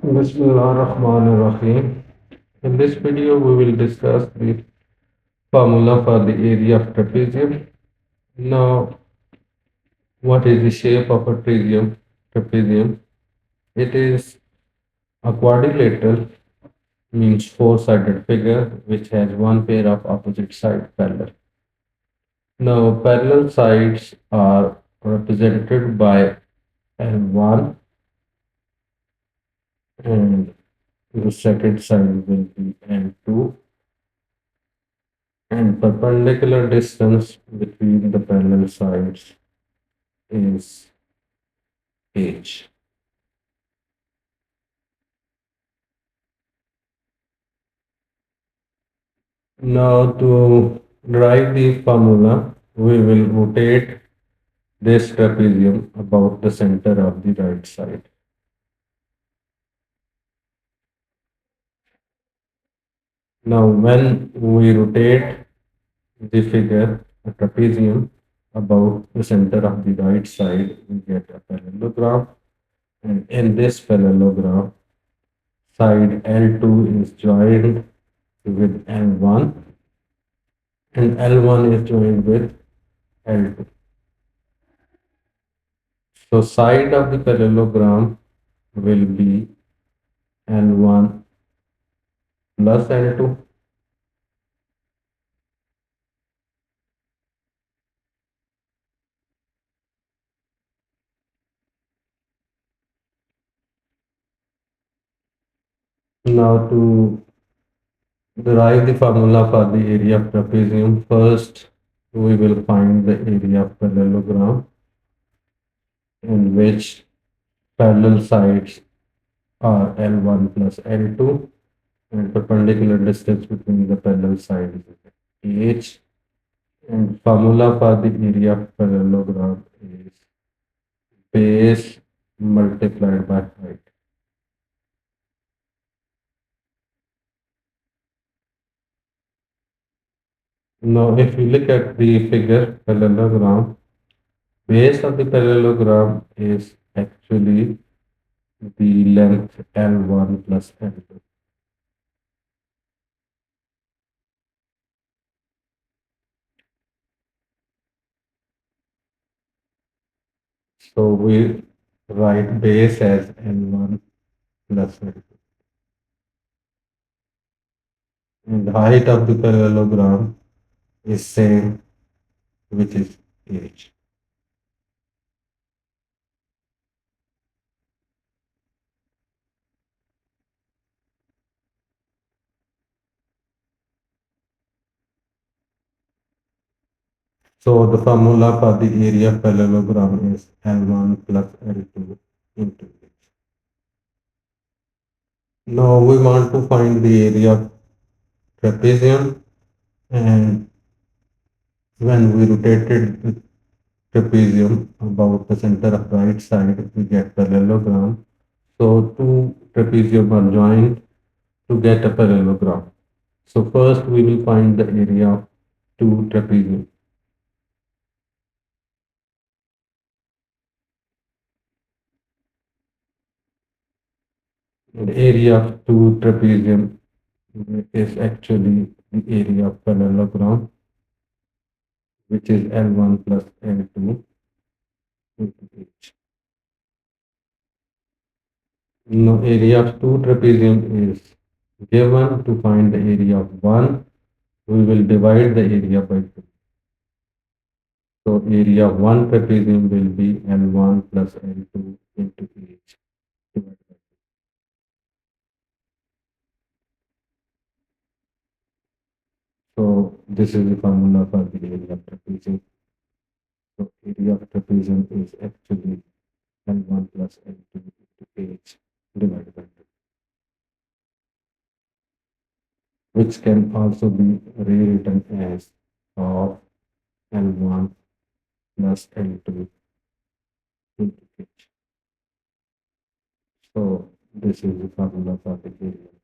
Bismillahirrahmanirrahim. In this video, we will discuss the formula for the area of trapezium. Now, what is the shape of a trapezium? Trapezium. It is a quadrilateral, means four-sided figure, which has one pair of opposite sides parallel. Now, parallel sides are represented by L1, and the second side will be L2, and perpendicular distance between the parallel sides is h. Now to derive the formula, we will rotate this trapezium about the center of the right side. Now when we rotate the figure, a trapezium, about the center of the right side, we get a parallelogram, and in this parallelogram, side L2 is joined with L1 and L1 is joined with L2. So side of the parallelogram will be L1 plus L2. Now to derive the formula for the area of trapezium, first we will find the area of parallelogram in which parallel sides are L1 plus L2 and perpendicular distance between the parallel sides is h, and formula for the area of parallelogram is base multiplied by height. Now if we look at the figure parallelogram, base of the parallelogram is actually the length L1 plus L2. So we write base as L1 plus L2. And the height of the parallelogram is same, which is h. So the formula for the area of parallelogram is L1 plus L2 into h. Now we want to find the area of trapezium, and when we rotated the trapezium about the center of right side, we get parallelogram. So two trapezium are joined to get a parallelogram. So first we will find the area of two trapezium. The area of two trapezium is actually the area of parallelogram, which is L1 plus L2 into H. Now area of two trapezium is given. To find the area of one, we will divide the area by 2. So area of one trapezium will be L1 plus L2 into H divided by 2. So this is the formula for the area of trapezium. So area of trapezium is actually L1 plus L2 into H divided by 2, which can also be rewritten as of L1 plus L2 into H. So this is the formula for the area.